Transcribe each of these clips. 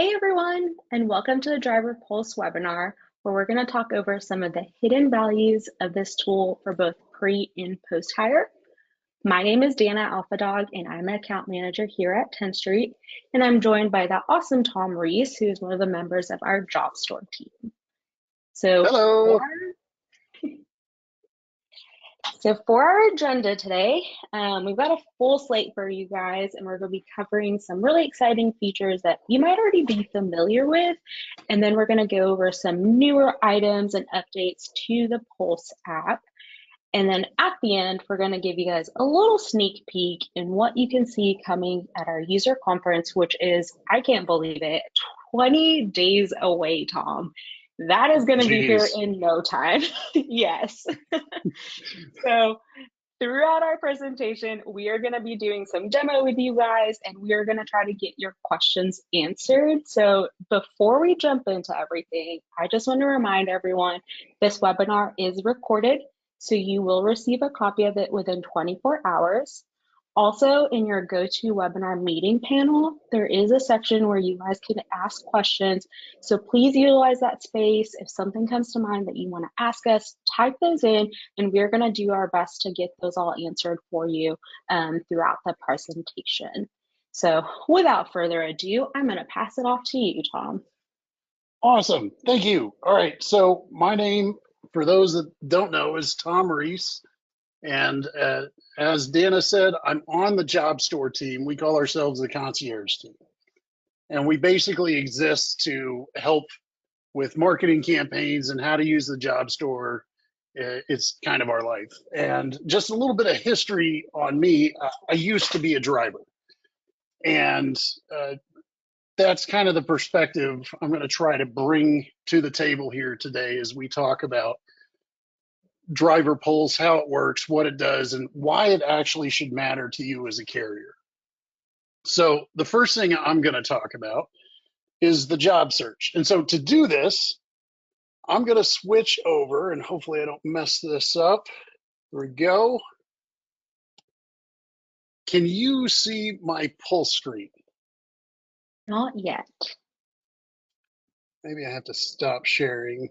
Hey everyone, and welcome to the Driver Pulse webinar, where we're going to talk over some of the hidden values of this tool for both pre and post hire. My name is Dana Alphadog, and I'm an account manager here at Tenstreet, and I'm joined by the awesome Tom Reese, who is one of the members of our job store team. So Hello. for our agenda today, we've got a full slate for you guys, and we're going to be covering some really exciting features that you might already be familiar with. And then we're going to go over some newer items and updates to the Pulse app. And then at the end, we're going to give you guys a little sneak peek in what you can see coming at our user conference, which is, I can't believe it, 20 days away, Tom. That is going to be here in no time. Yes. So throughout our presentation, we are going to be doing some demo with you guys, and we are going to try to get your questions answered. So before we jump into everything, I just want to remind everyone this webinar is recorded, so you will receive a copy of it within 24 hours. Also, in your GoToWebinar meeting panel, there is a section where you guys can ask questions. So please utilize that space. If something comes to mind that you want to ask us, type those in, and we're going to do our best to get those all answered for you throughout the presentation. So without further ado, I'm going to pass it off to you, Tom. Awesome. Thank you. All right. So my name, for those that don't know, is Tom Reese. And as Dana said, I'm on the job store team. We call ourselves the concierge team. And we basically exist to help with marketing campaigns and how to use the job store. It's kind of our life. And just a little bit of history on me. I used to be a driver. And that's kind of the perspective I'm going to try to bring to the table here today as we talk about driver pulse, how it works, what it does, and why it actually should matter to you as a carrier. So the first thing I'm going to talk about is the job search. And so to do this, I'm going to switch over, and hopefully I don't mess this up. There we go. Can you see my pulse screen? Not yet. Maybe I have to stop sharing.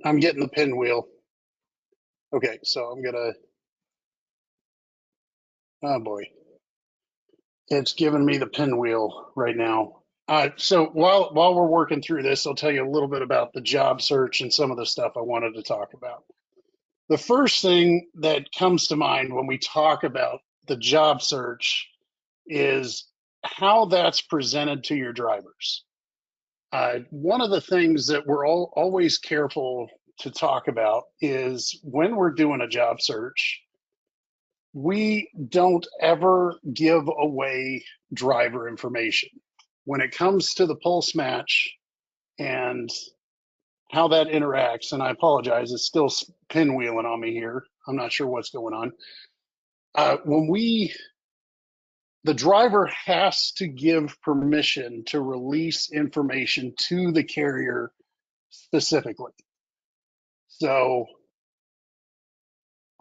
I'm getting the pinwheel. Okay, so I'm gonna, oh boy, it's giving me the pinwheel right now. So while we're working through this, I'll tell you a little bit about the job search and some of the stuff I wanted to talk about. The first thing that comes to mind when we talk about the job search is how that's presented to your drivers. One of the things that we're always careful to talk about is when we're doing a job search, we don't ever give away driver information. When it comes to the pulse match and how that interacts, and I apologize, it's still pinwheeling on me here. I'm not sure what's going on. The driver has to give permission to release information to the carrier specifically. So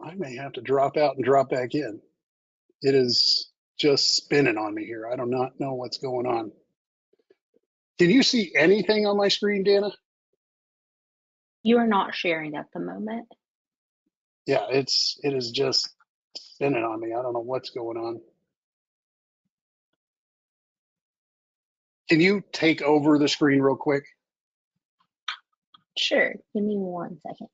I may have to drop out and drop back in. It is just spinning on me here. I do not know what's going on. Can you see anything on my screen, Dana? You are not sharing at the moment. Yeah, it is just spinning on me. I don't know what's going on. Can you take over the screen real quick? Sure, give me 1 second.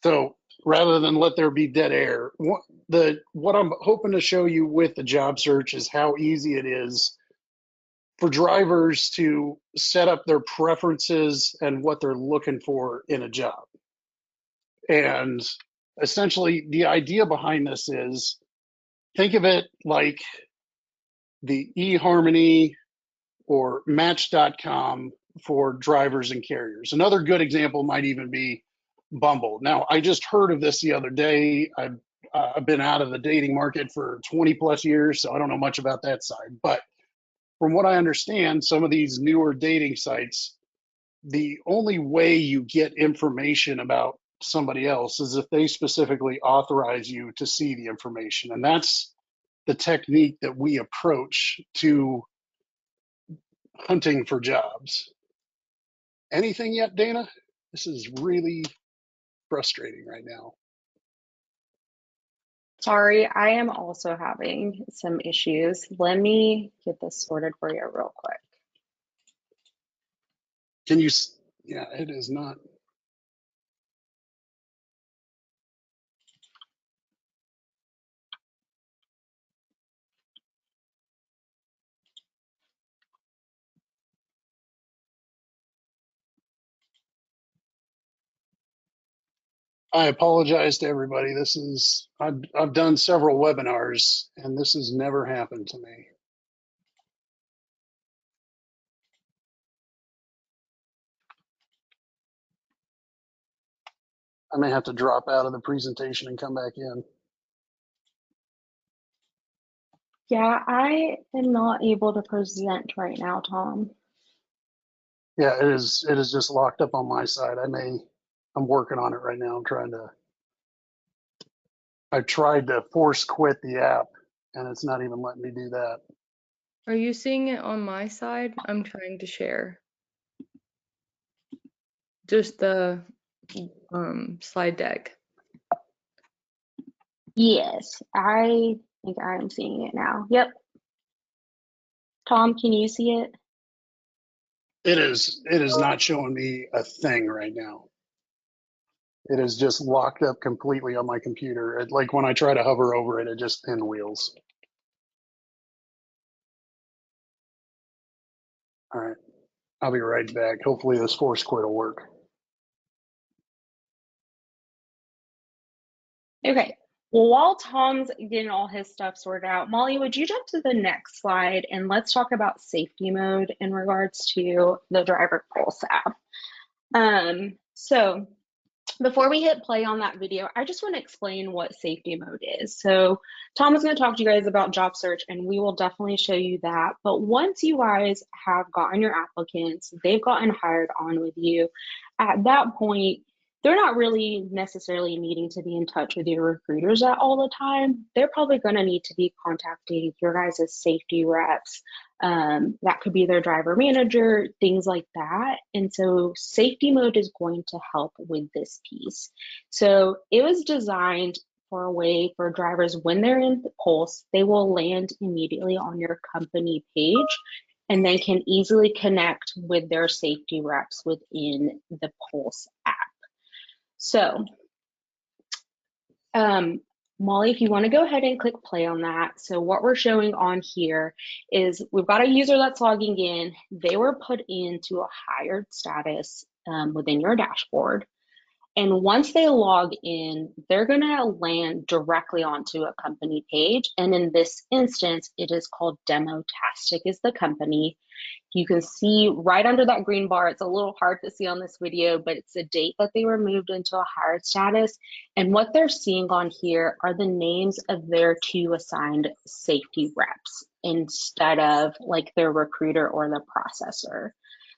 So rather than let there be dead air, what I'm hoping to show you with the job search is how easy it is for drivers to set up their preferences and what they're looking for in a job. And essentially, the idea behind this is, think of it like the eHarmony or Match.com for drivers and carriers. Another good example might even be Bumble. Now, I just heard of this the other day. I've been out of the dating market for 20 plus years, so I don't know much about that side. But from what I understand, some of these newer dating sites, the only way you get information about somebody else is if they specifically authorize you to see the information. And that's the technique that we approach to hunting for jobs. Anything yet, Dana? This is really frustrating right now. Sorry, I am also having some issues. Let me get this sorted for you real quick. Can you? Yeah, it is not. I apologize to everybody. This is, I've done several webinars and this has never happened to me. I may have to drop out of the presentation and come back in. Yeah, I am not able to present right now, Tom. Yeah, it is just locked up on my side. I'm working on it right now. I tried to force quit the app and it's not even letting me do that. Are you seeing it on my side? I'm trying to share. Just the slide deck. Yes, I think I am seeing it now. Yep. Tom, can you see it? It is not showing me a thing right now. It is just locked up completely on my computer. Like when I try to hover over it, it just pinwheels. All right, I'll be right back. Hopefully this force quit will work. Okay. Well, while Tom's getting all his stuff sorted out, Molly, would you jump to the next slide and let's talk about safety mode in regards to the driver pulse app. So before we hit play on that video, I just want to explain what safety mode is. So Tom is going to talk to you guys about job search and we will definitely show you that. But once you guys have gotten your applicants, they've gotten hired on with you, at that point, they're not really necessarily needing to be in touch with your recruiters all the time. They're probably going to need to be contacting your guys' safety reps. That could be their driver manager, things like that. And so safety mode is going to help with this piece. So it was designed for a way for drivers, when they're in the Pulse, they will land immediately on your company page and then can easily connect with their safety reps within the Pulse app. So, Molly, if you want to go ahead and click play on that. So what we're showing on here is we've got a user that's logging in. They were put into a hired status within your dashboard. And once they log in, they're going to land directly onto a company page. And in this instance, it is called Demotastic is the company. You can see right under that green bar, it's a little hard to see on this video, but it's the date that they were moved into a hired status. And what they're seeing on here are the names of their 2 assigned safety reps instead of like their recruiter or the processor.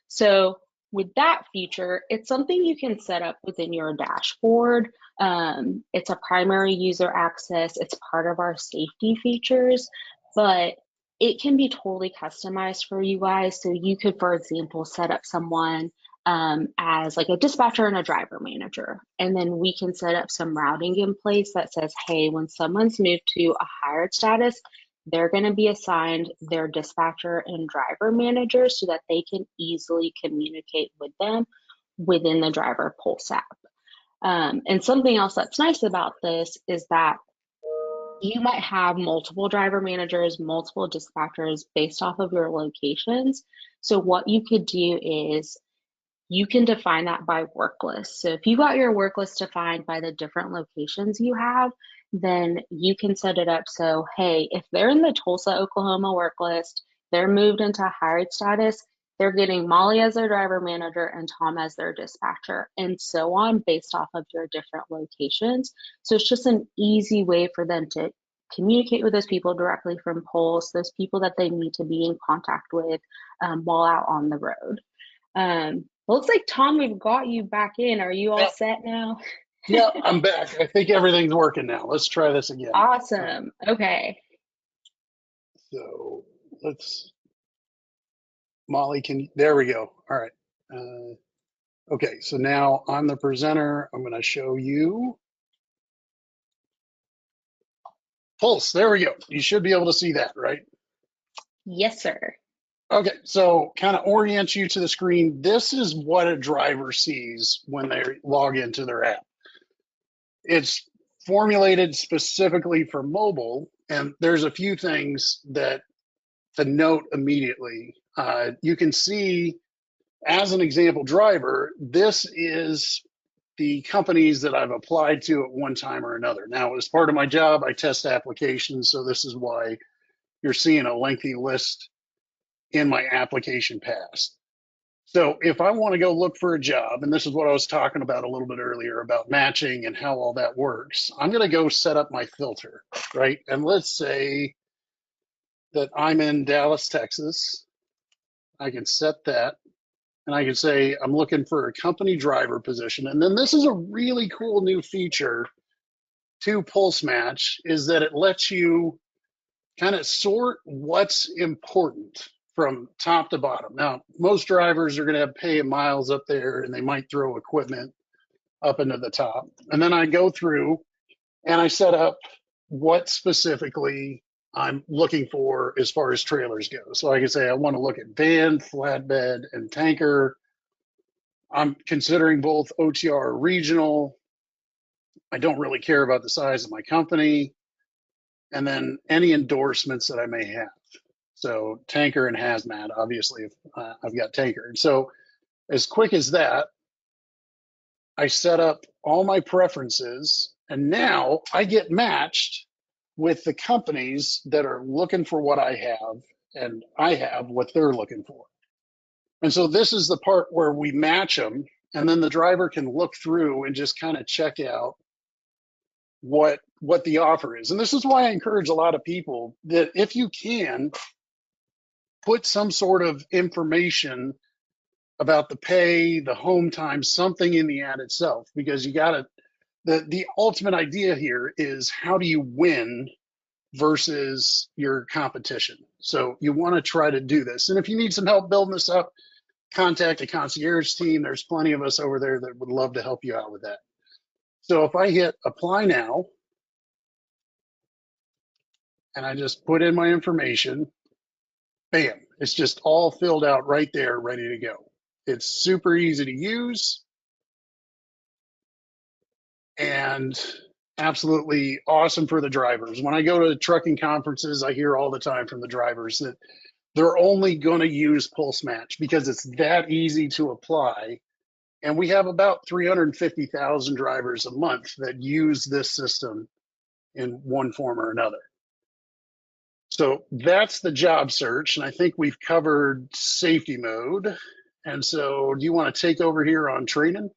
So with that feature, it's something you can set up within your dashboard. It's a primary user access. It's part of our safety features, but it can be totally customized for you guys. So you could, for example, set up someone as like a dispatcher and a driver manager. And then we can set up some routing in place that says, hey, when someone's moved to a hired status, they're going to be assigned their dispatcher and driver manager so that they can easily communicate with them within the driver pulse app. And something else that's nice about this is that you might have multiple driver managers, multiple dispatchers based off of your locations. So what you could do is you can define that by work list. So if you got your work list defined by the different locations you have, then you can set it up so, hey, if they're in the Tulsa, Oklahoma work list, they're moved into hired status, they're getting Molly as their driver manager and Tom as their dispatcher, and so on based off of your different locations. So it's just an easy way for them to communicate with those people directly from Pulse, those people that they need to be in contact with while out on the road. Looks like Tom, we've got you back in. Are you all set now? Yeah, I'm back. I think everything's working now. Let's try this again. All right. Awesome. Okay. So Molly, there we go. All right. Okay, so now I'm the presenter. I'm going to show you Pulse. There we go. You should be able to see that, right? Yes, sir. Okay, so kind of orient you to the screen. This is what a driver sees when they log into their app. It's formulated specifically for mobile, and there's a few things that to note immediately. You can see, as an example driver, this is the companies that I've applied to at one time or another. Now, as part of my job, I test applications, so this is why you're seeing a lengthy list in my application past. So if I want to go look for a job, and this is what I was talking about a little bit earlier about matching and how all that works, I'm going to go set up my filter, right? And let's say that I'm in Dallas, Texas. I can set that, and I can say I'm looking for a company driver position. And then this is a really cool new feature to Pulse Match, is that it lets you kind of sort what's important from top to bottom. Now, most drivers are going to have pay and miles up there, and they might throw equipment up into the top. And then I go through and I set up what specifically I'm looking for as far as trailers go. So I can say I want to look at van, flatbed, and tanker. I'm considering both OTR regional. I don't really care about the size of my company. And then any endorsements that I may have. So tanker and hazmat, obviously, if I've got tanker. And so as quick as that, I set up all my preferences, and now I get matched with the companies that are looking for what I have, and I have what they're looking for. And so this is the part where we match them, and then the driver can look through and just kind of check out what the offer is. And this is why I encourage a lot of people that if you can put some sort of information about the pay, the home time, something in the ad itself, because you got to, the ultimate idea here is how do you win versus your competition. So you want to try to do this. And if you need some help building this up, contact a concierge team. There's plenty of us over there that would love to help you out with that. So if I hit apply now, and I just put in my information, bam, it's just all filled out right there, ready to go. It's super easy to use and absolutely awesome for the drivers. When I go to trucking conferences, I hear all the time from the drivers that they're only going to use Pulse Match because it's that easy to apply. And we have about 350,000 drivers a month that use this system in one form or another. So that's the job search. And I think we've covered safety mode. And so do you want to take over here on training?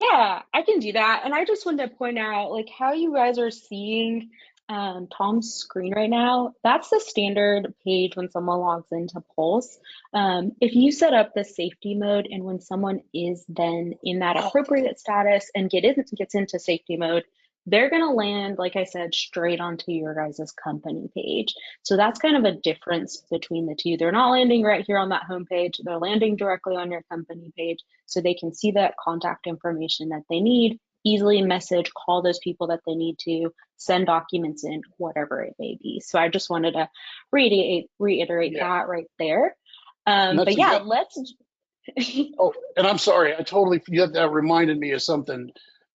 Yeah, I can do that. And I just wanted to point out like how you guys are seeing Tom's screen right now. That's the standard page when someone logs into Pulse. If you set up the safety mode and when someone is then in that appropriate status and gets into safety mode, they're going to land, like I said, straight onto your guys' company page. So that's kind of a difference between the two. They're not landing right here on that homepage. They're landing directly on your company page so they can see that contact information that they need, easily message, call those people that they need to, send documents in, whatever it may be. So I just wanted to reiterate Yeah, that right there. and that's But a yeah, good. let's. Oh, and I'm sorry, that reminded me of something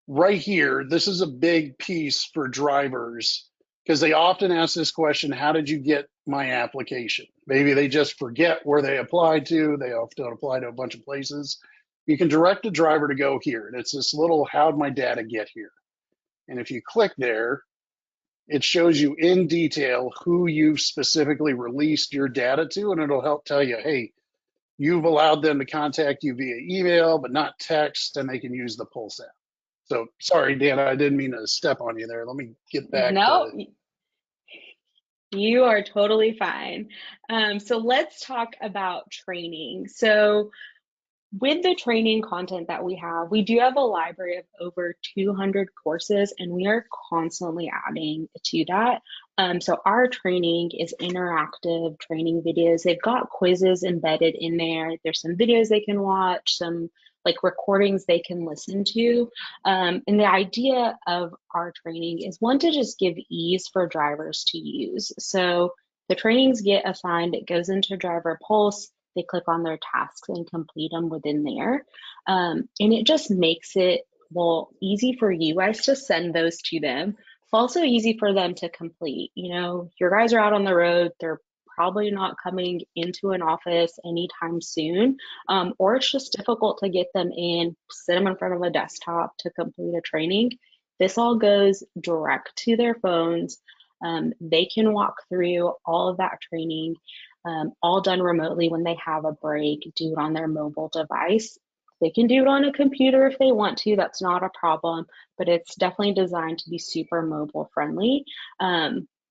right here. This is a big piece for drivers because they often ask this question, how did you get my application? Maybe they just forget where they applied to. They often apply to a bunch of places. You can direct a driver to go here, and it's this little, how'd my data get here? And if you click there, it shows you in detail who you've specifically released your data to, and it'll help tell you, hey, you've allowed them to contact you via email, but not text, and they can use the Pulse app. So sorry, Dan, I didn't mean to step on you there. Let me get back No, to. you are totally fine. So let's talk about training. So with the training content that we do have a library of over 200 courses, and we are constantly adding to that. So our training is interactive training videos. They've got quizzes embedded in there. There's some videos they can watch, some like recordings they can listen to. And the idea of our training is one to just give ease for drivers to use. So the trainings get assigned, it goes into Driver Pulse, they click on their tasks and complete them within there. And it just makes it, well, easy for you guys to send those to them. It's also easy for them to complete. You know, your guys are out on the road, they're probably not coming into an office anytime soon, or it's just difficult to get them in, sit them in front of a desktop to complete a training. This all goes direct to their phones. They can walk through all of that training, all done remotely when they have a break, do it on their mobile device. They can do it on a computer if they want to, that's not a problem, but it's definitely designed to be super mobile friendly.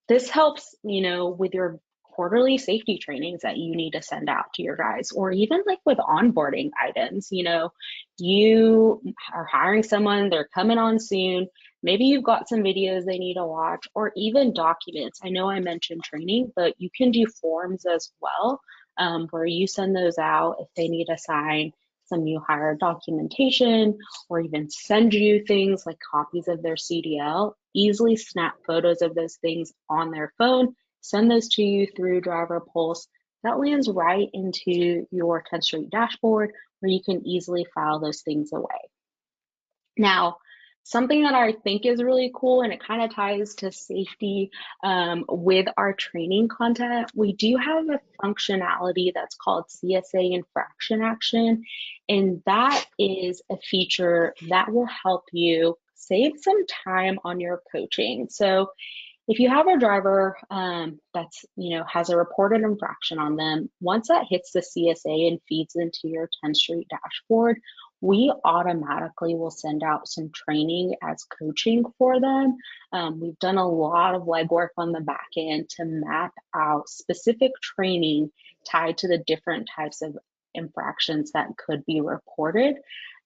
This helps, you know, with your quarterly safety trainings that you need to send out to your guys, or even like with onboarding items. You know, you are hiring someone, they're coming on soon. Maybe you've got some videos they need to watch, or even documents. I know I mentioned training, but you can do forms as well, where you send those out if they need to sign some new hire documentation, or even send you things like copies of their CDL. Easily snap photos of those things on their phone, send those to you through Driver Pulse. That lands right into your Tenstreet dashboard where you can easily file those things away. Now, something that I think is really cool, and it kind of ties to safety with our training content, we do have a functionality that's called CSA infraction action, and that is a feature that will help you save some time on your coaching. So if you have a driver that's, you know, has a reported infraction on them, once that hits the CSA and feeds into your Tenstreet dashboard, we automatically will send out some training as coaching for them. We've done a lot of legwork on the back end to map out specific training tied to the different types of infractions that could be reported.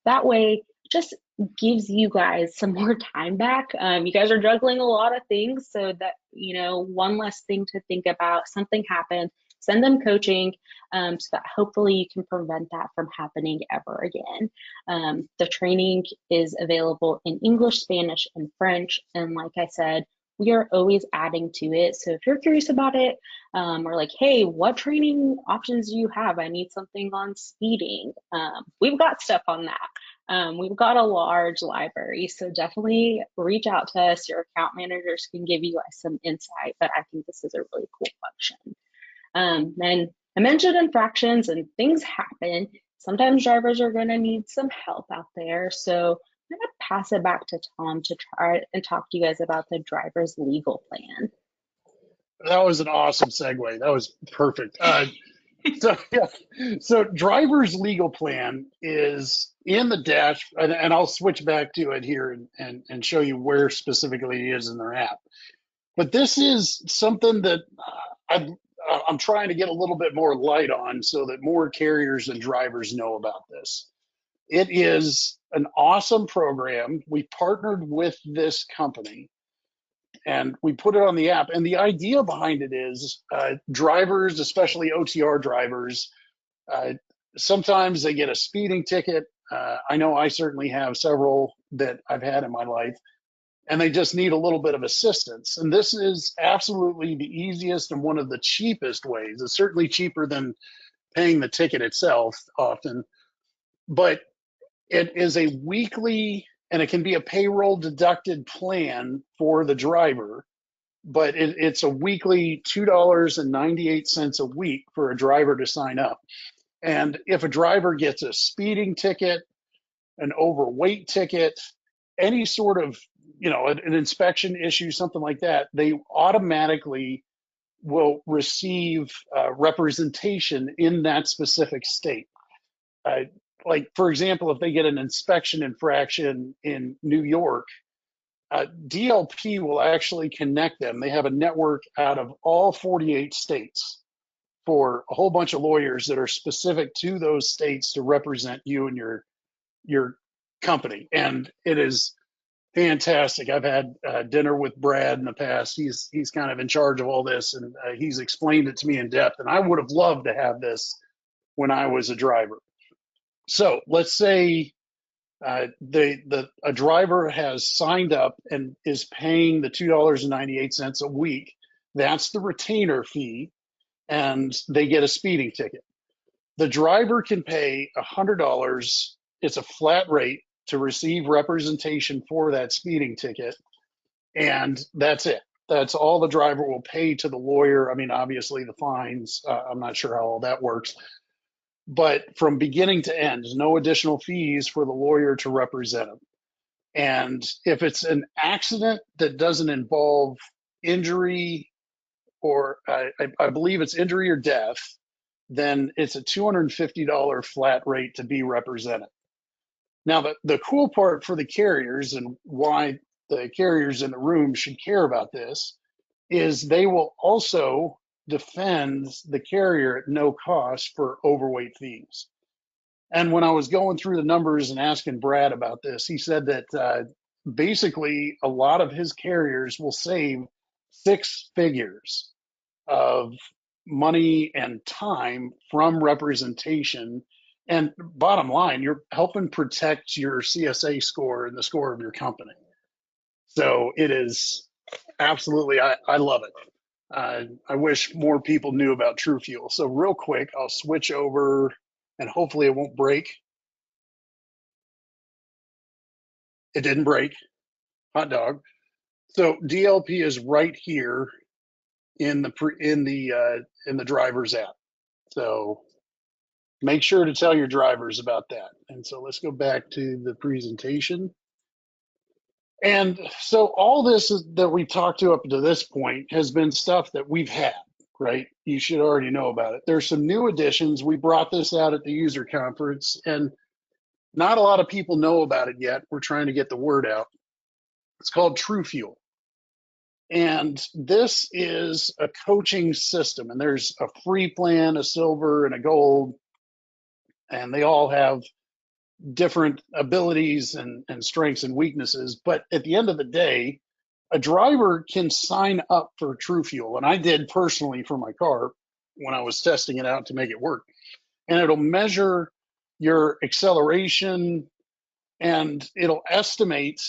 That way, just gives you guys some more time back. You guys are juggling a lot of things, so that, you know, one less thing to think about. Something happened, send them coaching, so that hopefully you can prevent that from happening ever again. The training is available in English, Spanish, and French, and like I said, we are always adding to it. So if you're curious about it, or like, hey, what training options do you have? I need something on speeding. We've got stuff on that. We've got a large library, so definitely reach out to us. Your account managers can give you some insight, but I think this is a really cool function. And I mentioned infractions and things happen. Sometimes drivers are going to need some help out there. So I'm going to pass it back to Tom to try and talk to you guys about the driver's legal plan. That was an awesome segue. That was perfect. So driver's legal plan is in the dash, and I'll switch back to it here and show you where specifically it is in their app. But this is something that I'm trying to get a little bit more light on so that more carriers and drivers know about this. It is an awesome program. We partnered with this company and we put it on the app. And the idea behind it is drivers, especially OTR drivers, sometimes they get a speeding ticket. I know I certainly have several that I've had in my life, and they just need a little bit of assistance. And this is absolutely the easiest and one of the cheapest ways. It's certainly cheaper than paying the ticket itself often, but it is a weekly, and it can be a payroll deducted plan for the driver, but it's a weekly $2.98 a week for a driver to sign up. And if a driver gets a speeding ticket, an overweight ticket, any sort of, you know, an inspection issue, something like that, they automatically will receive representation in that specific state. Like, for example, if they get an inspection infraction in New York, DLP will actually connect them. They have a network out of all 48 states for a whole bunch of lawyers that are specific to those states to represent you and your company. And it is fantastic. I've had dinner with Brad in the past. He's kind of in charge of all this, and he's explained it to me in depth. And I would have loved to have this when I was a driver. So let's say a driver has signed up and is paying the $2.98 a week. That's the retainer fee, and they get a speeding ticket. The driver can pay $100. It's a flat rate to receive representation for that speeding ticket, and that's it. That's all the driver will pay to the lawyer. I mean, obviously the fines, I'm not sure how all that works, but from beginning to end, no additional fees for the lawyer to represent him. And if it's an accident that doesn't involve injury, or I believe it's injury or death, then it's a $250 flat rate to be represented. Now, the cool part for the carriers, and why the carriers in the room should care about this, is they will also defend the carrier at no cost for overweight fees. And when I was going through the numbers and asking Brad about this, he said that basically a lot of his carriers will save 6 figures of money and time from representation. And bottom line, you're helping protect your CSA score and the score of your company. So it is absolutely, I love it. I wish more people knew about True Fuel. So real quick, I'll switch over and hopefully it won't break. It didn't break. Hot dog. So DLP is right here in the driver's app. So make sure to tell your drivers about that. And so let's go back to the presentation. And so all this that we talked to up to this point has been stuff that we've had, right? You should already know about it. There's some new additions. We brought this out at the user conference, and not a lot of people know about it yet. We're trying to get the word out. It's called True Fuel. And this is a coaching system, and there's a free plan, a silver, and a gold, and they all have different abilities and strengths and weaknesses. But at the end of the day, a driver can sign up for True Fuel. And I did personally for my car when I was testing it out to make it work. And it'll measure your acceleration, and it'll estimate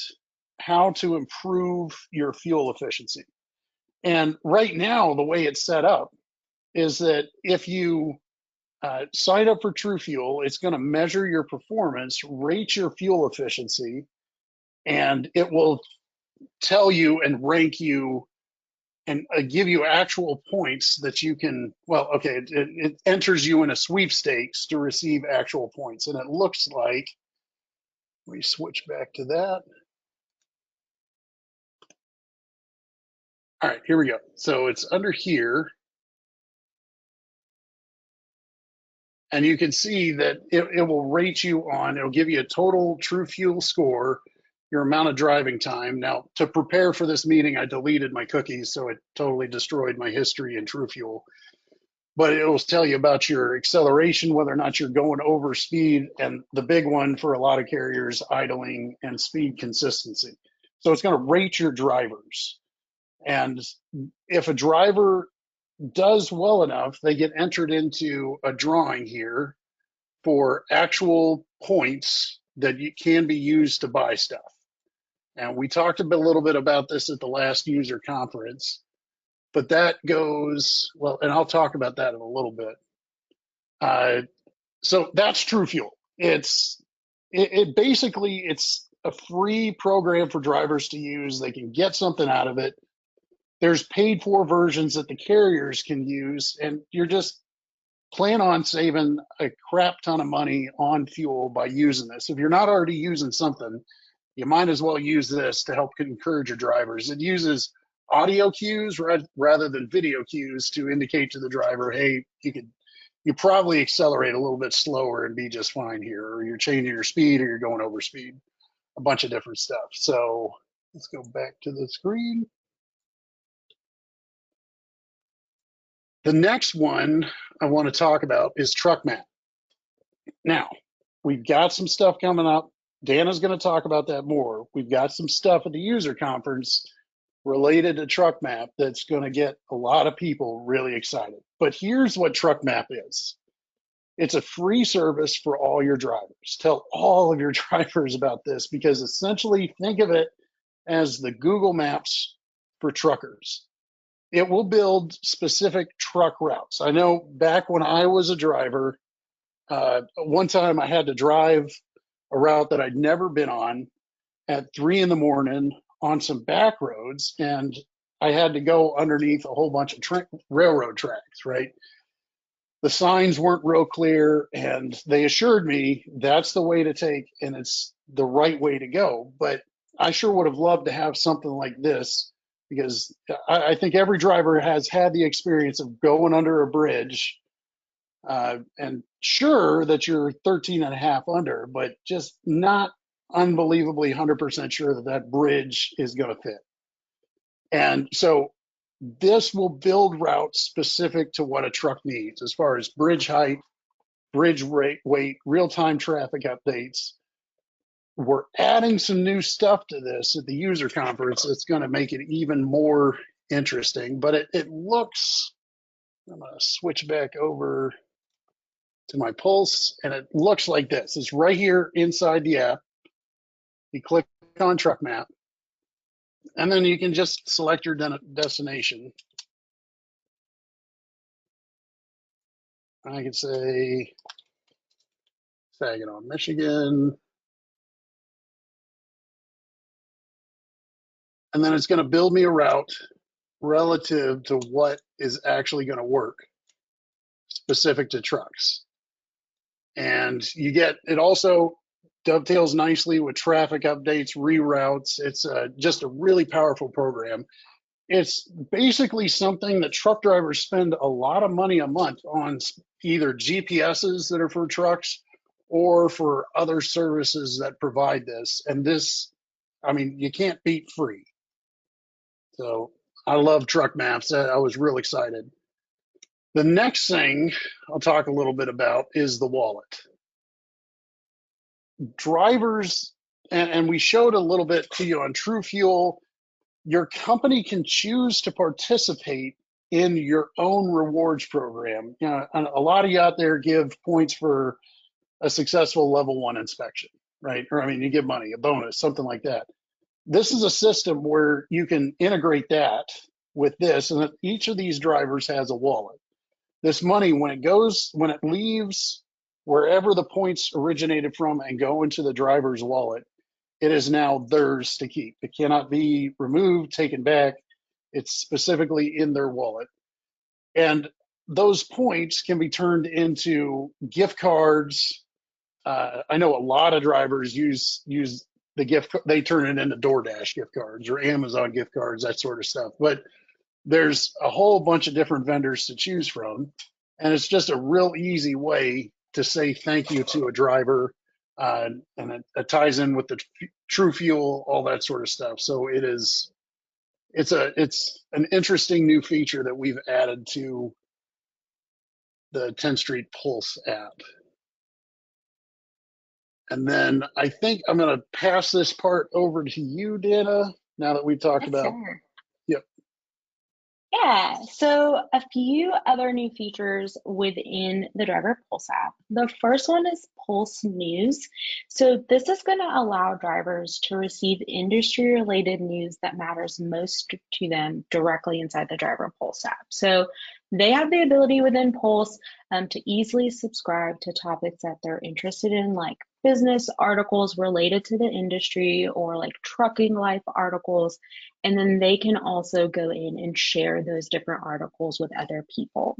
how to improve your fuel efficiency. And right now, the way it's set up is that if you sign up for True Fuel, it's going to measure your performance, rate your fuel efficiency, and it will tell you and rank you and give you actual points that you can, well, okay, it enters you in a sweepstakes to receive actual points. And it looks like, let me switch back to that. All right, here we go. So it's under here. And you can see that it will rate you on, it'll give you a total True Fuel score, your amount of driving time. Now, to prepare for this meeting, I deleted my cookies, so it totally destroyed my history in True Fuel. But it will tell you about your acceleration, whether or not you're going over speed, and the big one for a lot of carriers, idling and speed consistency. So it's going to rate your drivers. And if a driver does well enough, they get entered into a drawing here for actual points that can be used to buy stuff. And we talked a little bit about this at the last user conference, but that goes, well, and I'll talk about that in a little bit. So that's True Fuel. It's basically, it's a free program for drivers to use. They can get something out of it. There's paid for versions that the carriers can use, and you're just plan on saving a crap ton of money on fuel by using this. If you're not already using something, you might as well use this to help encourage your drivers. It uses audio cues rather than video cues to indicate to the driver, hey, you probably accelerate a little bit slower and be just fine here, or you're changing your speed, or you're going over speed, a bunch of different stuff. So let's go back to the screen. The next one I want to talk about is TruckMap. Now, we've got some stuff coming up. Dana's going to talk about that more. We've got some stuff at the user conference related to TruckMap that's going to get a lot of people really excited. But here's what TruckMap is. It's a free service for all your drivers. Tell all of your drivers about this, because essentially think of it as the Google Maps for truckers. It will build specific truck routes. I know back when I was a driver, one time I had to drive a route that I'd never been on at 3 in the morning on some back roads, and I had to go underneath a whole bunch of railroad tracks, right? The signs weren't real clear, and they assured me that's the way to take and it's the right way to go. But I sure would have loved to have something like this, because I think every driver has had the experience of going under a bridge, and sure that you're 13 and a half under, but just not unbelievably 100% sure that that bridge is going to fit. And so this will build routes specific to what a truck needs as far as bridge height, bridge weight, real-time traffic updates. We're adding some new stuff to this at the user conference. It's going to make it even more interesting, but it looks, I'm going to switch back over to my Pulse, and it looks like this. It's right here inside the app. You click on TruckMap, and then you can just select your destination. I can say Saginaw, Michigan. And then it's going to build me a route relative to what is actually going to work specific to trucks. And you get, it also dovetails nicely with traffic updates, reroutes. It's just a really powerful program. It's basically something that truck drivers spend a lot of money a month on, either GPSs that are for trucks or for other services that provide this. And this, I mean, you can't beat free. So I love truck maps. I was real excited. The next thing I'll talk a little bit about is the wallet. Drivers, and we showed a little bit to you on True Fuel, your company can choose to participate in your own rewards program. You know, a lot of you out there give points for a successful level 1 inspection, right? Or I mean, you give money, a bonus, something like that. This is a system where you can integrate that with this, and each of these drivers has a wallet. This money, when it leaves wherever the points originated from and go into the driver's wallet, it is now theirs to keep. It cannot be removed, taken back. It's specifically in their wallet. And those points can be turned into gift cards. I know a lot of drivers use the gift, they turn it into DoorDash gift cards or Amazon gift cards, that sort of stuff. But there's a whole bunch of different vendors to choose from. And it's just a real easy way to say thank you to a driver. And it ties in with the True Fuel, all that sort of stuff. So it's an interesting new feature that we've added to the Tenstreet Pulse app. And then I think I'm going to pass this part over to you, Dana, now that we've talked about. Sure. Yep. Yeah, so a few other new features within the Driver Pulse app. The first one is Pulse News. So this is going to allow drivers to receive industry-related news that matters most to them directly inside the Driver Pulse app. So they have the ability within Pulse to easily subscribe to topics that they're interested in, like business articles related to the industry or like trucking life articles. And then they can also go in and share those different articles with other people.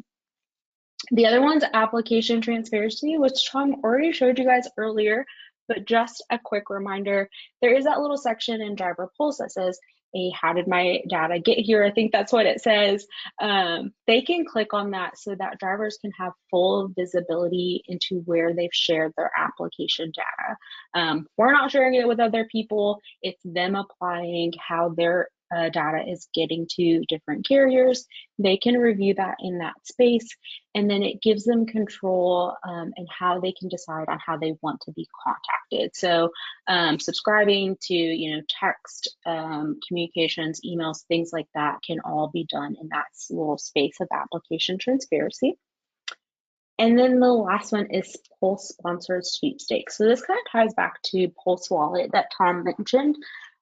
The other one's application transparency, which Tom already showed you guys earlier, but just a quick reminder, there is that little section in Driver Pulse that says, hey, how did my data get here? I think that's what it says. They can click on that so that drivers can have full visibility into where they've shared their application data. We're not sharing it with other people. It's them applying how their data is getting to different carriers. They can review that in that space, and then it gives them control and how they can decide on how they want to be contacted. So subscribing to text, communications, emails, things like that can all be done in that little space of application transparency. And then the last one is Pulse sponsored sweepstakes. So this kind of ties back to Pulse Wallet that Tom mentioned.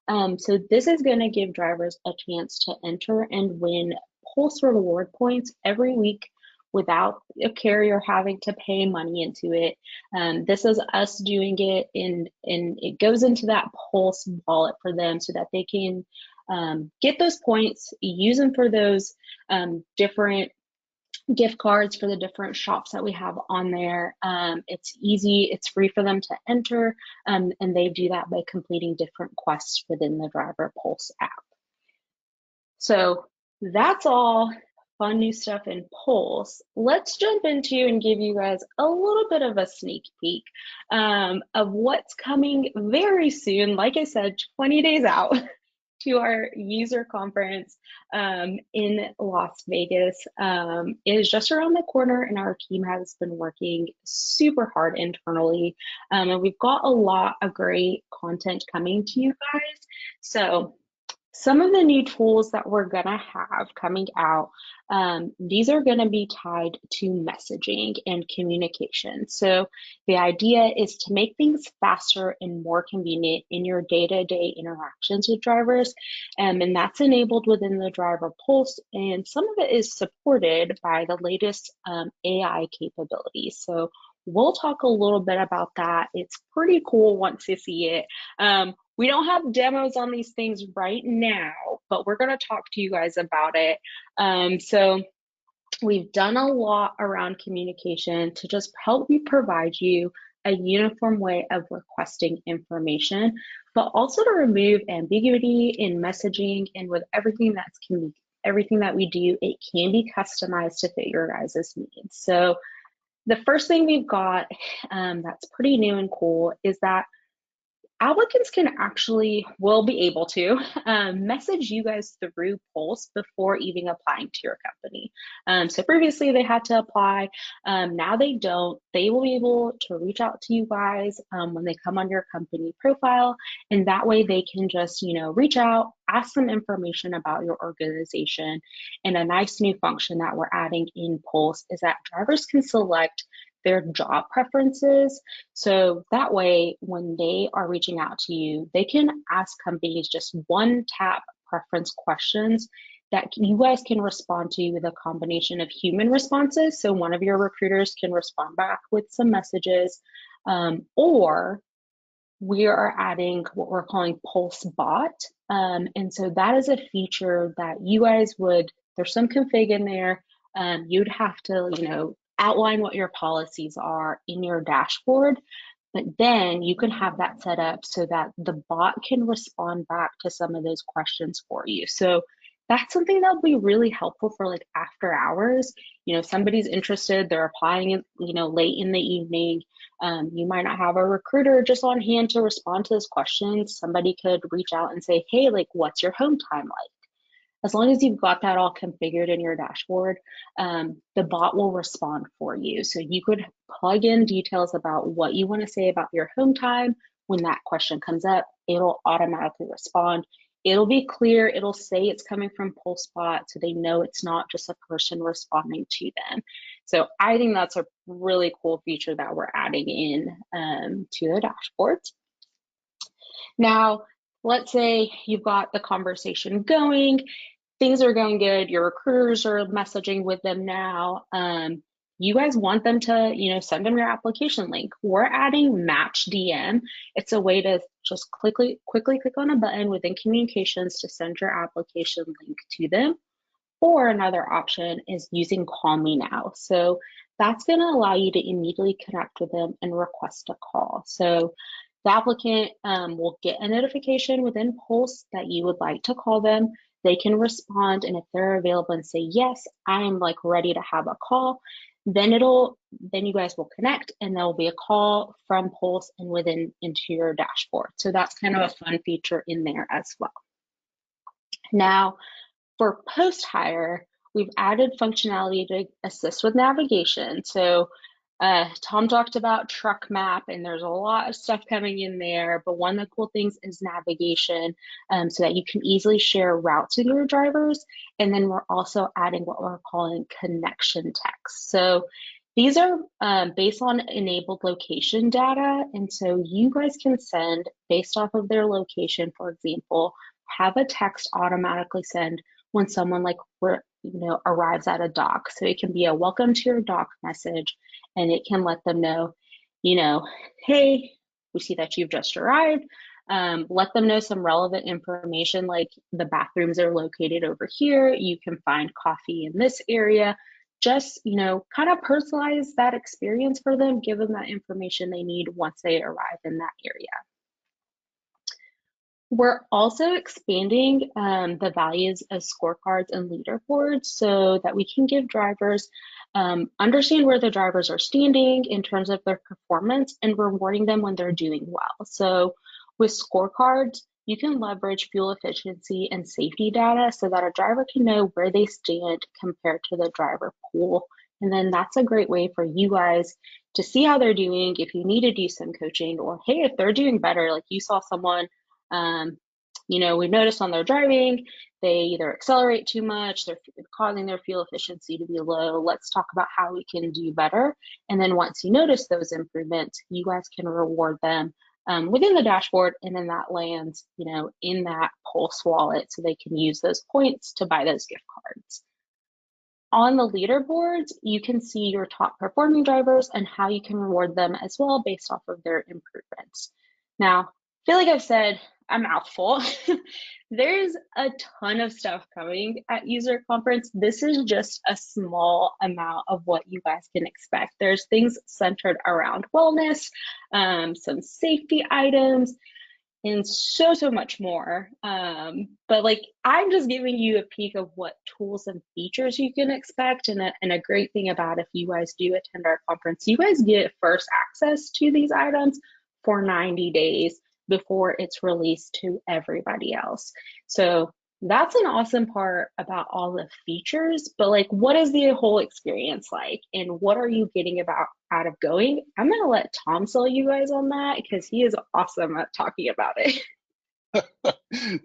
So this is going to give drivers a chance to enter and win Pulse reward points every week without a carrier having to pay money into it. This is us doing it, and it goes into that Pulse wallet for them so that they can get those points, use them for those different gift cards for the different shops that we have on there. It's easy, it's free for them to enter, and they do that by completing different quests within the Driver Pulse app. So that's all fun new stuff in Pulse. Let's jump into and give you guys a little bit of a sneak peek of what's coming very soon. Like I said, 20 days out to our user conference in Las Vegas. It is just around the corner, and our team has been working super hard internally. And we've got a lot of great content coming to you guys. So some of the new tools that we're gonna have coming out, these are gonna be tied to messaging and communication. So the idea is to make things faster and more convenient in your day-to-day interactions with drivers. And that's enabled within the Driver Pulse, and some of it is supported by the latest AI capabilities. So we'll talk a little bit about that. It's pretty cool once you see it. We don't have demos on these things right now, but we're going to talk to you guys about it. So we've done a lot around communication to just help me provide you a uniform way of requesting information, but also to remove ambiguity in messaging. And with everything everything that we do, it can be customized to fit your guys' needs. So the first thing we've got that's pretty new and cool is that applicants will be able to message you guys through Pulse before even applying to your company. So previously they had to apply, now they don't. They will be able to reach out to you guys when they come on your company profile, and that way they can just reach out, ask some information about your organization. And a nice new function that we're adding in Pulse is that drivers can select their job preferences. So that way, when they are reaching out to you, they can ask companies just one tap preference questions that you guys can respond to with a combination of human responses. So one of your recruiters can respond back with some messages, or we are adding what we're calling Pulse Bot. And so that is a feature that you guys there's some config in there. You'd have to, outline what your policies are in your dashboard, but then you can have that set up so that the bot can respond back to some of those questions for you. So that's something that will be really helpful for like after hours. Somebody's interested, they're applying, late in the evening. You might not have a recruiter just on hand to respond to those questions. Somebody could reach out and say, hey, like, what's your home time like? As long as you've got that all configured in your dashboard, the bot will respond for you. So you could plug in details about what you want to say about your home time. When that question comes up, it'll automatically respond. It'll be clear. It'll say it's coming from PulseBot, so they know it's not just a person responding to them. So I think that's a really cool feature that we're adding in to the dashboard. Now, let's say you've got the conversation going, things are going good, your recruiters are messaging with them now. You guys want them to, send them your application link. We're adding Match DM. It's a way to just quickly click on a button within communications to send your application link to them. Or another option is using Call Me Now. So that's going to allow you to immediately connect with them and request a call. So the applicant will get a notification within Pulse that you would like to call them. They can respond, and if they're available and say, yes, I am like ready to have a call, then you guys will connect, and there will be a call from Pulse and into your dashboard. So that's kind of a fun feature in there as well. Now, for post-hire, we've added functionality to assist with navigation. So Tom talked about TruckMap, and there's a lot of stuff coming in there, but one of the cool things is navigation, so that you can easily share routes with your drivers. And then we're also adding what we're calling connection text. So these are based on enabled location data, and so you guys can send based off of their location, for example, have a text automatically send when someone arrives at a dock. So it can be a welcome to your dock message, and it can let them know, hey, we see that you've just arrived. Let them know some relevant information like the bathrooms are located over here. You can find coffee in this area. Just, kind of personalize that experience for them, give them that information they need once they arrive in that area. We're also expanding the values of scorecards and leaderboards so that we can give drivers, understand where the drivers are standing in terms of their performance and rewarding them when they're doing well. So with scorecards, you can leverage fuel efficiency and safety data so that a driver can know where they stand compared to the driver pool. And then that's a great way for you guys to see how they're doing if you need to do some coaching, or hey, if they're doing better, like you saw someone we noticed on their driving, they either accelerate too much, they're causing their fuel efficiency to be low. Let's talk about how we can do better. And then once you notice those improvements, you guys can reward them within the dashboard, and then that lands, in that Pulse wallet so they can use those points to buy those gift cards. On the leaderboards, you can see your top performing drivers and how you can reward them as well based off of their improvements. Now, I feel like I've said a mouthful. There's a ton of stuff coming at User Conference. This is just a small amount of what you guys can expect. There's things centered around wellness, some safety items, and so much more. But I'm just giving you a peek of what tools and features you can expect. And a great thing about if you guys do attend our conference, you guys get first access to these items for 90 days before it's released to everybody else. So that's an awesome part about all the features, but what is the whole experience like, and what are you getting out of going? I'm gonna let Tom sell you guys on that because he is awesome at talking about it.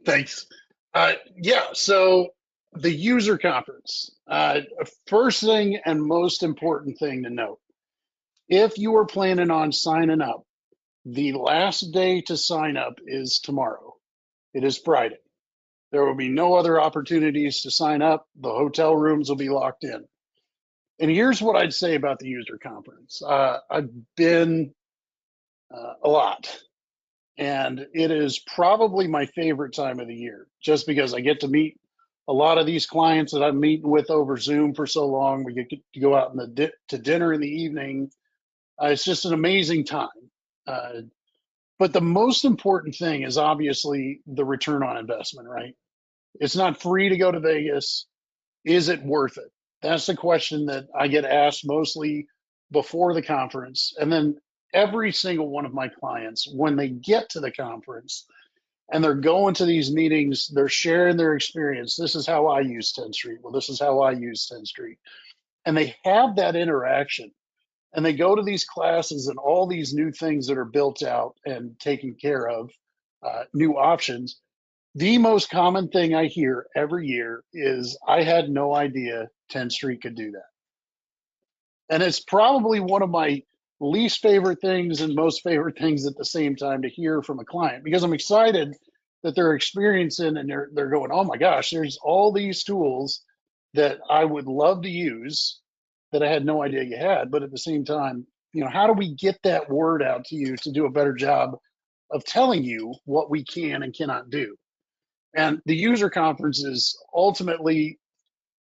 Thanks. Yeah, so the user conference, first thing and most important thing to note, if you are planning on signing up, the last day to sign up is tomorrow. It is Friday. There will be no other opportunities to sign up. The hotel rooms will be locked in. And here's what I'd say about the user conference. I've been a lot, and it is probably my favorite time of the year, just because I get to meet a lot of these clients that I'm meeting with over Zoom for so long. We get to go out to dinner in the evening. It's just an amazing time. But the most important thing is obviously the return on investment, right? It's not free to go to Vegas. Is it worth it? That's the question that I get asked mostly before the conference. And then every single one of my clients, when they get to the conference and they're going to these meetings, they're sharing their experience. This is how I use Tenstreet. Well, this is how I use Tenstreet. And they have that interaction. And they go to these classes and all these new things that are built out and taken care of, new options. The most common thing I hear every year is, I had no idea Tenstreet could do that. And it's probably one of my least favorite things and most favorite things at the same time to hear from a client, because I'm excited that they're experiencing and they're going, oh my gosh, there's all these tools that I would love to use that I had no idea you had. But at the same time, how do we get that word out to you to do a better job of telling you what we can and cannot do? And the user conference is ultimately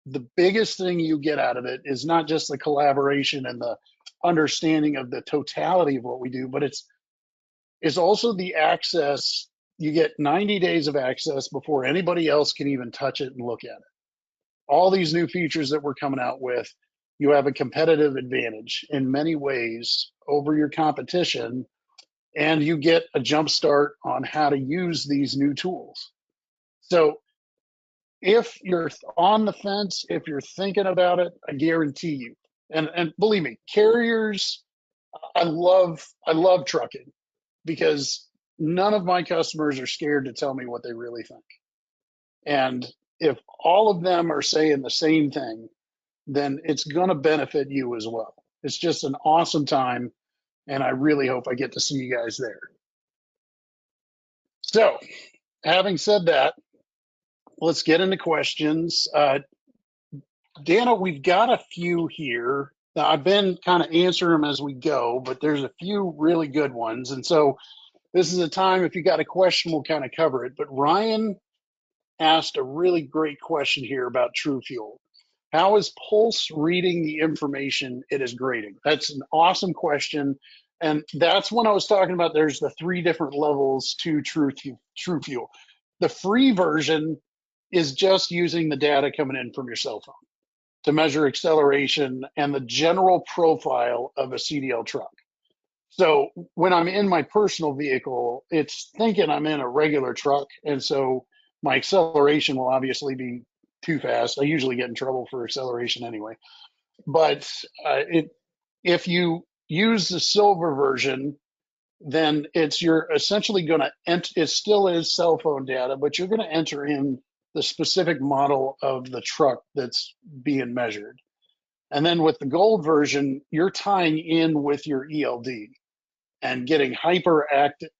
the biggest thing you get out of it is not just the collaboration and the understanding of the totality of what we do, but it's also the access. You get 90 days of access before anybody else can even touch it and look at it. All these new features that we're coming out with, you have a competitive advantage in many ways over your competition, and you get a jump start on how to use these new tools. So if you're on the fence, if you're thinking about it, I guarantee you. And believe me, carriers, I love trucking because none of my customers are scared to tell me what they really think. And if all of them are saying the same thing, then it's going to benefit you as well. It's just an awesome time, and I really hope I get to see you guys there. So, having said that, let's get into questions. Dana, we've got a few here. Now, I've been kind of answering them as we go, but there's a few really good ones. And so this is a time, if you got a question, we'll kind of cover it. But Ryan asked a really great question here about True Fuel. How is Pulse reading the information it is grading? That's an awesome question. And that's when I was talking about there's the 3 different levels to True Fuel. The free version is just using the data coming in from your cell phone to measure acceleration and the general profile of a CDL truck. So when I'm in my personal vehicle, it's thinking I'm in a regular truck. And so my acceleration will obviously be too fast. I usually get in trouble for acceleration anyway. But if you use the silver version, then you're essentially going to enter, it still is cell phone data, but you're going to enter in the specific model of the truck that's being measured. And then with the gold version, you're tying in with your ELD and getting hyper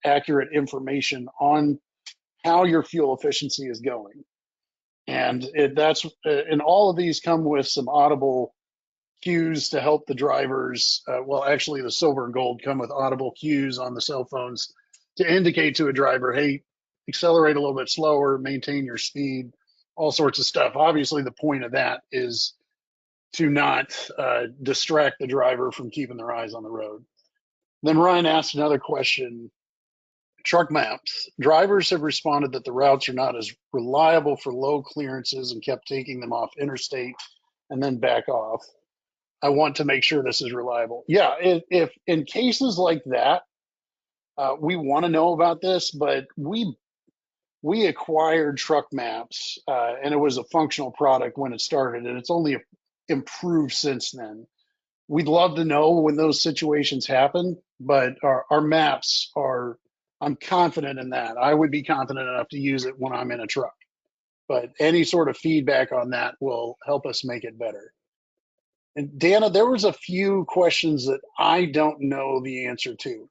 accurate information on how your fuel efficiency is going. And and all of these come with some audible cues to help the drivers. Well, actually, the silver and gold come with audible cues on the cell phones to indicate to a driver, hey, accelerate a little bit slower, maintain your speed, all sorts of stuff. Obviously, the point of that is to not distract the driver from keeping their eyes on the road. Then Ryan asked another question. TruckMap. Drivers have responded that the routes are not as reliable for low clearances and kept taking them off interstate and then back off. I want to make sure this is reliable. Yeah, if in cases like that, we want to know about this, but we acquired TruckMaps, and it was a functional product when it started, and it's only improved since then. We'd love to know when those situations happen, but our maps are, I'm confident in that. I would be confident enough to use it when I'm in a truck. But any sort of feedback on that will help us make it better. And Dana, there was a few questions that I don't know the answer to.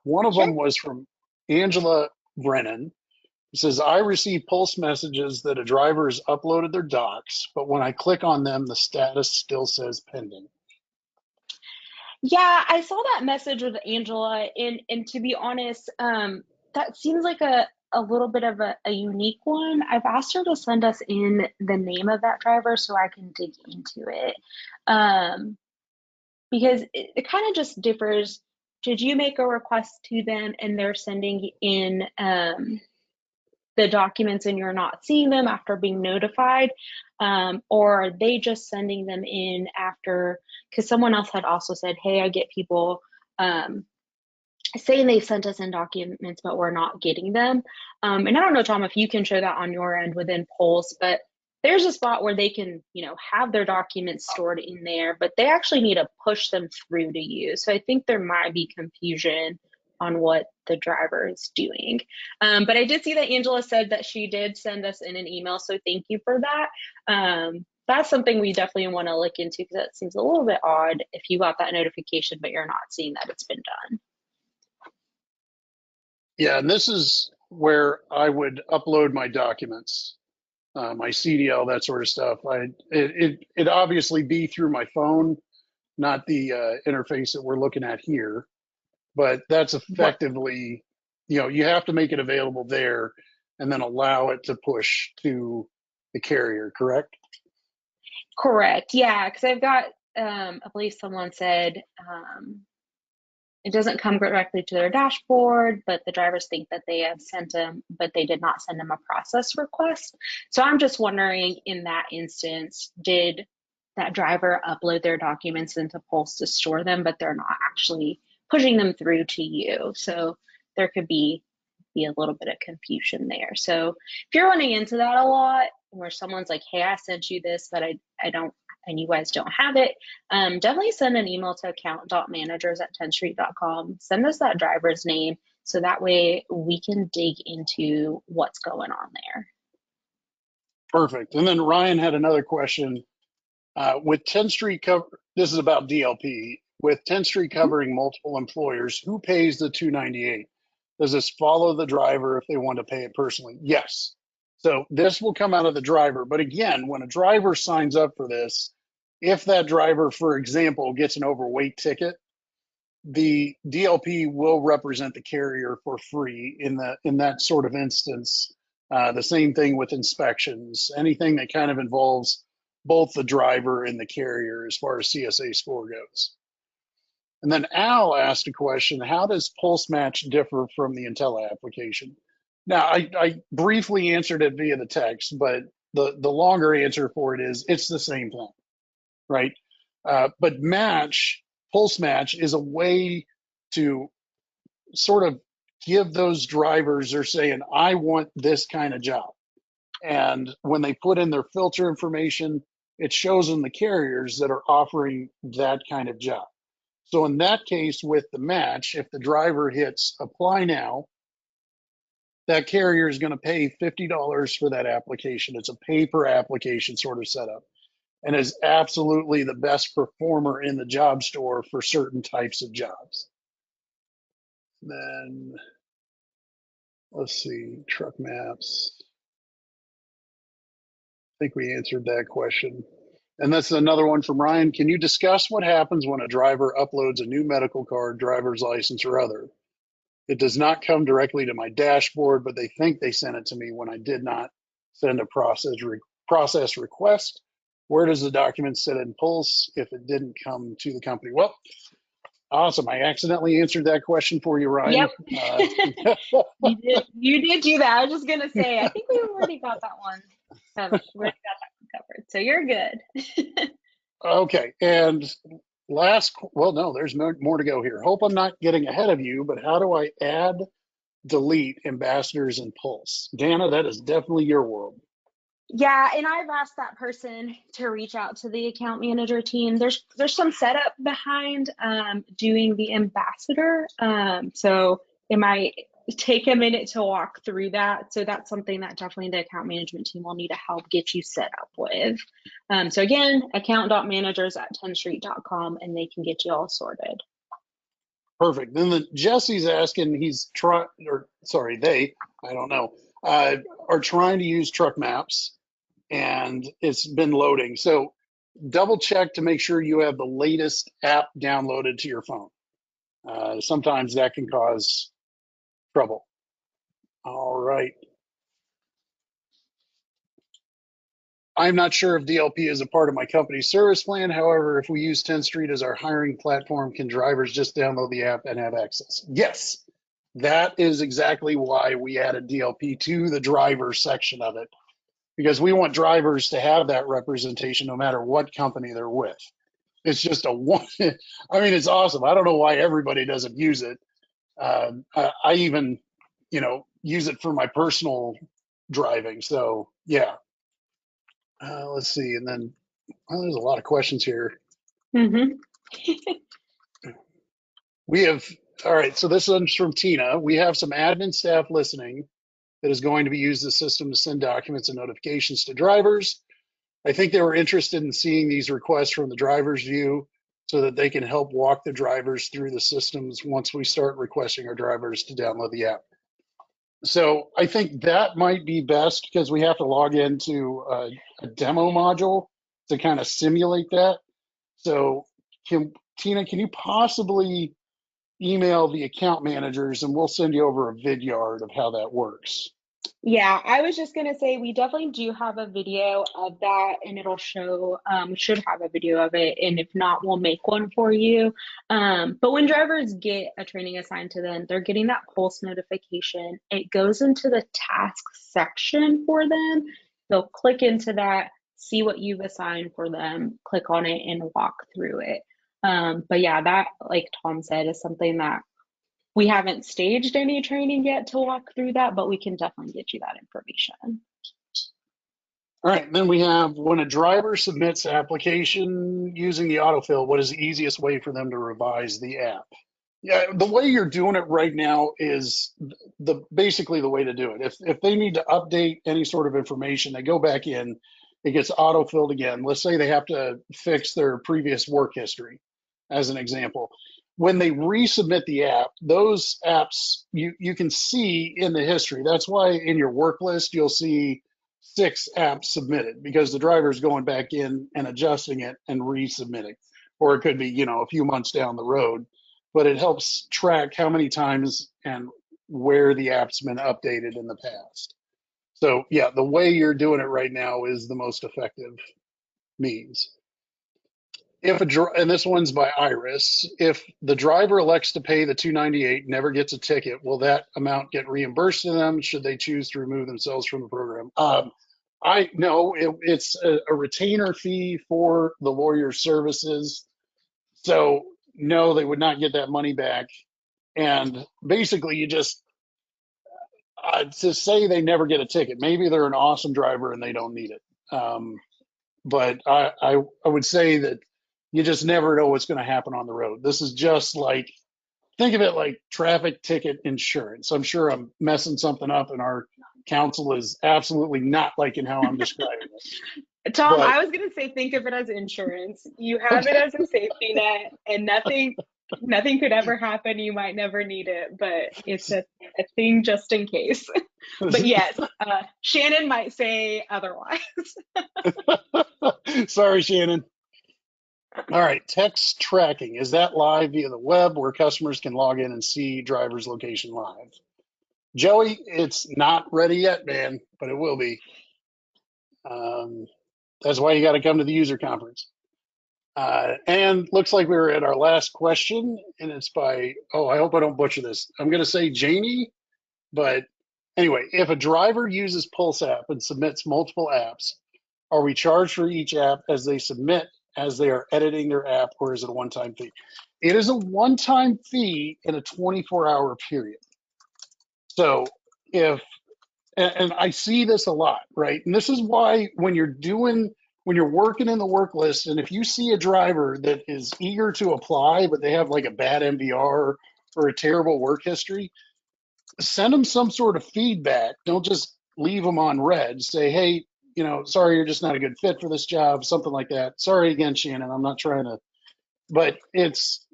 One of Sure. them was from Angela Brennan. It says, I receive Pulse messages that a driver has uploaded their docs, but when I click on them, the status still says pending. Yeah, I saw that message with Angela, and to be honest, that seems like a little bit of a unique one. I've asked her to send us in the name of that driver so I can dig into it. Because it kind of just differs. Did you make a request to them and they're sending in the documents and you're not seeing them after being notified? Or are they just sending them in after? Because someone else had also said, hey, I get people saying they sent us in documents, but we're not getting them. And I don't know, Tom, if you can show that on your end within Pulse, but there's a spot where they can, have their documents stored in there, but they actually need to push them through to you. So I think there might be confusion on what the driver is doing. But I did see that Angela said that she did send us in an email. So thank you for that. That's something we definitely want to look into because that seems a little bit odd if you got that notification, but you're not seeing that it's been done. Yeah, and this is where I would upload my documents, my CDL, that sort of stuff. It obviously be through my phone, not the interface that we're looking at here, but that's effectively, you have to make it available there and then allow it to push to the carrier, correct? Correct. Yeah, because I've got, I believe someone said it doesn't come directly to their dashboard, but the drivers think that they have sent them, but they did not send them a process request. So I'm just wondering, in that instance, did that driver upload their documents into Pulse to store them, but they're not actually pushing them through to you? So there could be a little bit of confusion there. So if you're running into that a lot, where someone's like, hey, I sent you this, but I don't, and you guys don't have it, definitely send an email to account.managers@tenstreet.com. Send us that driver's name so that way we can dig into what's going on there. Perfect. And then Ryan had another question. With Tenstreet cover, this is about DLP. With Tenstreet covering multiple employers, who pays the $298? Does this follow the driver if they want to pay it personally? Yes. So this will come out of the driver. But again, when a driver signs up for this, if that driver, for example, gets an overweight ticket, the DLP will represent the carrier for free in that sort of instance. The same thing with inspections, anything that kind of involves both the driver and the carrier as far as CSA score goes. And then Al asked a question, how does Pulse Match differ from the Intella application? Now, I briefly answered it via the text, but the longer answer for it is it's the same thing, right? But Pulse Match is a way to sort of give those drivers, they're saying, I want this kind of job. And when they put in their filter information, it shows them the carriers that are offering that kind of job. So in that case, with the match, if the driver hits apply now, that carrier is going to pay $50 for that application. It's a pay per application sort of setup, and is absolutely the best performer in the job store for certain types of jobs. Then let's see, truck maps. I think we answered that question. And that's another one from Ryan. Can you discuss what happens when a driver uploads a new medical card, driver's license, or other? It does not come directly to my dashboard, but they think they sent it to me when I did not send a process request. Where does the document sit in Pulse if it didn't come to the company? Well, awesome. I accidentally answered that question for you, Ryan. Yep. You did do that. I was just going to say, I think we already got that one covered. We already got that one covered. So you're good. Okay. And well, no, there's more to go here. Hope I'm not getting ahead of you, but how do I add, delete ambassadors in Pulse? Dana, that is definitely your world. Yeah, and I've asked that person to reach out to the account manager team. There's some setup behind doing the ambassador. So it might take a minute to walk through that. So that's something that definitely the account management team will need to help get you set up with. So again, account.managers@tenstreet.com, and they can get you all sorted. Perfect. Then Jesse's asking, they, I don't know, are trying to use TruckMaps, and it's been loading. So double check to make sure you have the latest app downloaded to your phone. Sometimes that can cause trouble. All right. I'm not sure if DLP is a part of my company's service plan. However, if we use Tenstreet as our hiring platform, can drivers just download the app and have access? Yes, that is exactly why we added DLP to the driver section of it, because we want drivers to have that representation no matter what company they're with. It's just it's awesome. I don't know why everybody doesn't use it. I even, use it for my personal driving. So yeah. Let's see. And then there's a lot of questions here. Mm-hmm. All right. So this one's from Tina. We have some admin staff listening that is going to be used the system to send documents and notifications to drivers. I think they were interested in seeing these requests from the driver's view so that they can help walk the drivers through the systems once we start requesting our drivers to download the app. So I think that might be best because we have to log into a demo module to kind of simulate that. So Tina, can you possibly email the account managers and we'll send you over a vidyard of how that works? Yeah, I was just going to say we definitely do have a video of that, and it'll show, we should have a video of it, and if not, we'll make one for you. But when drivers get a training assigned to them, they're getting that pulse notification. It goes into the tasks section for them. They'll click into that, see what you've assigned for them, click on it, and walk through it. But yeah, that, like Tom said, is something that we haven't staged any training yet to walk through that, but we can definitely get you that information. All right, then we have when a driver submits application using the autofill, what is the easiest way for them to revise the app? Yeah, the way you're doing it right now is the basically the way to do it. If they need to update any sort of information, they go back in, it gets autofilled again. Let's say they have to fix their previous work history, as an example. When they resubmit the app, those apps you can see in the history. That's why in your work list you'll see 6 apps submitted because the driver's going back in and adjusting it and resubmitting. Or it could be, a few months down the road, but it helps track how many times and where the app's been updated in the past. So yeah, the way you're doing it right now is the most effective means. And this one's by Iris, if the driver elects to pay the 298, never gets a ticket, will that amount get reimbursed to them? Should they choose to remove themselves from the program? I know it's a retainer fee for the lawyer's services. So no, they would not get that money back. And basically, you just to say they never get a ticket. Maybe they're an awesome driver and they don't need it. But I would say that you just never know what's going to happen on the road. This is just like, think of it like traffic ticket insurance. I'm sure I'm messing something up, and our counsel is absolutely not liking how I'm describing it. Tom, But I was going to say, think of it as insurance. You have it as a safety net, and nothing could ever happen. You might never need it, but it's a thing just in case. But yes, Shannon might say otherwise. sorry, Shannon. All right, text tracking. Is that live via the web where customers can log in and see driver's location live? Joey, it's not ready yet, man, but it will be. Um, that's why you got to come to the user conference. And looks like we were at our last question, and it's by, oh, I hope I don't butcher this. I'm going to say Janie, but anyway, if a driver uses Pulse app and submits multiple apps, are we charged for each app as they submit as they are editing their app, or is it a one-time fee? It is a one-time fee in a 24-hour period. So if and I see this a lot, right? And this is why when you're working in the work list, and if you see a driver that is eager to apply, but they have like a bad MVR or a terrible work history, send them some sort of feedback. Don't just leave them on red. Say, hey, sorry, you're just not a good fit for this job, something like that. Sorry again, Shannon, I'm not trying to, but it's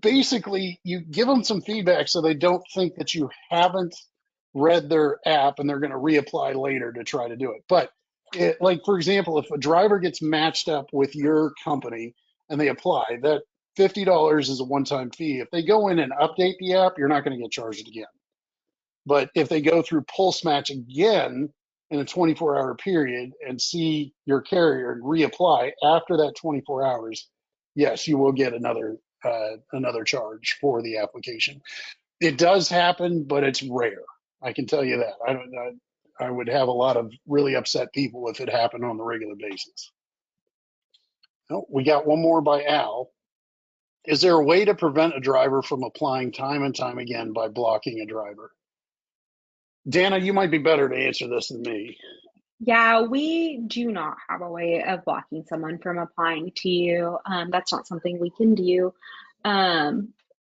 basically you give them some feedback so they don't think that you haven't read their app and they're going to reapply later to try to do it. But like, for example, if a driver gets matched up with your company and they apply, that $50 is a one-time fee. If they go in and update the app, you're not going to get charged again. But if they go through Pulse Match again in a 24-hour period and see your carrier and reapply after that 24 hours, yes, you will get another charge for the application. It does happen, but it's rare. I can tell you that. I would have a lot of really upset people if it happened on the regular basis. Oh, we got one more by Al. Is there a way to prevent a driver from applying time and time again by blocking a driver? Dana, you might be better to answer this than me. Yeah, we do not have a way of blocking someone from applying to you. That's not something we can do.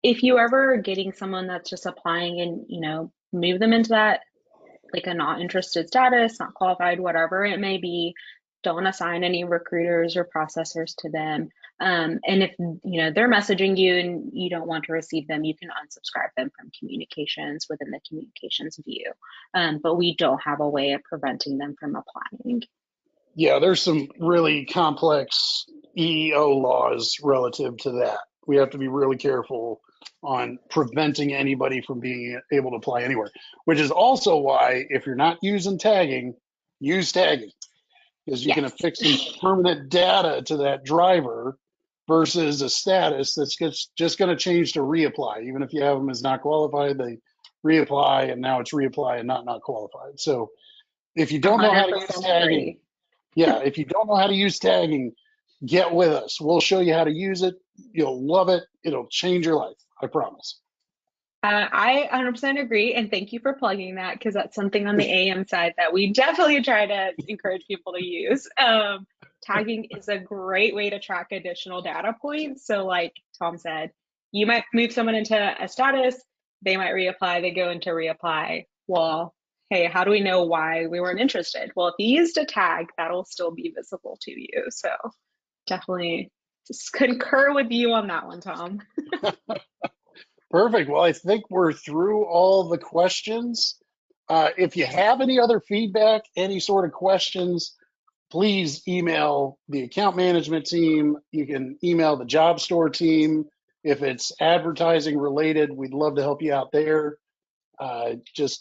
If you ever are getting someone that's just applying and, move them into that, like a not interested status, not qualified, whatever it may be, don't assign any recruiters or processors to them. And if they're messaging you and you don't want to receive them, you can unsubscribe them from communications within the communications view. But we don't have a way of preventing them from applying. Yeah, there's some really complex EEO laws relative to that. We have to be really careful on preventing anybody from being able to apply anywhere, which is also why if you're not using tagging, use tagging, because you can Yes. affix some permanent data to that driver versus a status that's just going to change to reapply. Even if you have them as not qualified, they reapply, and now it's reapply and not qualified. So if you don't know how to use 100% tagging, agree. yeah, if you don't know how to use tagging, get with us. We'll show you how to use it. You'll love it. It'll change your life. I promise. I 100% agree, and thank you for plugging that because that's something on the AM side that we definitely try to encourage people to use. Tagging is a great way to track additional data points. So, like Tom said, you might move someone into a status, they might reapply, they go into reapply. Well, hey, how do we know why we weren't interested? Well, if you used a tag, that'll still be visible to you. So, definitely just concur with you on that one, Tom. Perfect. Well, I think we're through all the questions. If you have any other feedback, any sort of questions, please email the account management team. You can email the job store team. If it's advertising related, we'd love to help you out there. Just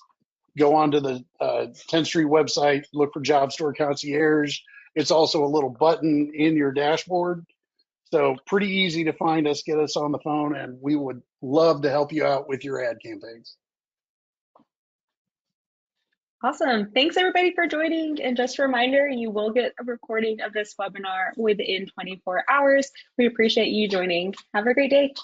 go onto the Tenstreet website, look for Job Store Concierge. It's also a little button in your dashboard. So pretty easy to find us, get us on the phone, and we would love to help you out with your ad campaigns. Awesome. Thanks everybody for joining. And just a reminder, you will get a recording of this webinar within 24 hours. We appreciate you joining. Have a great day.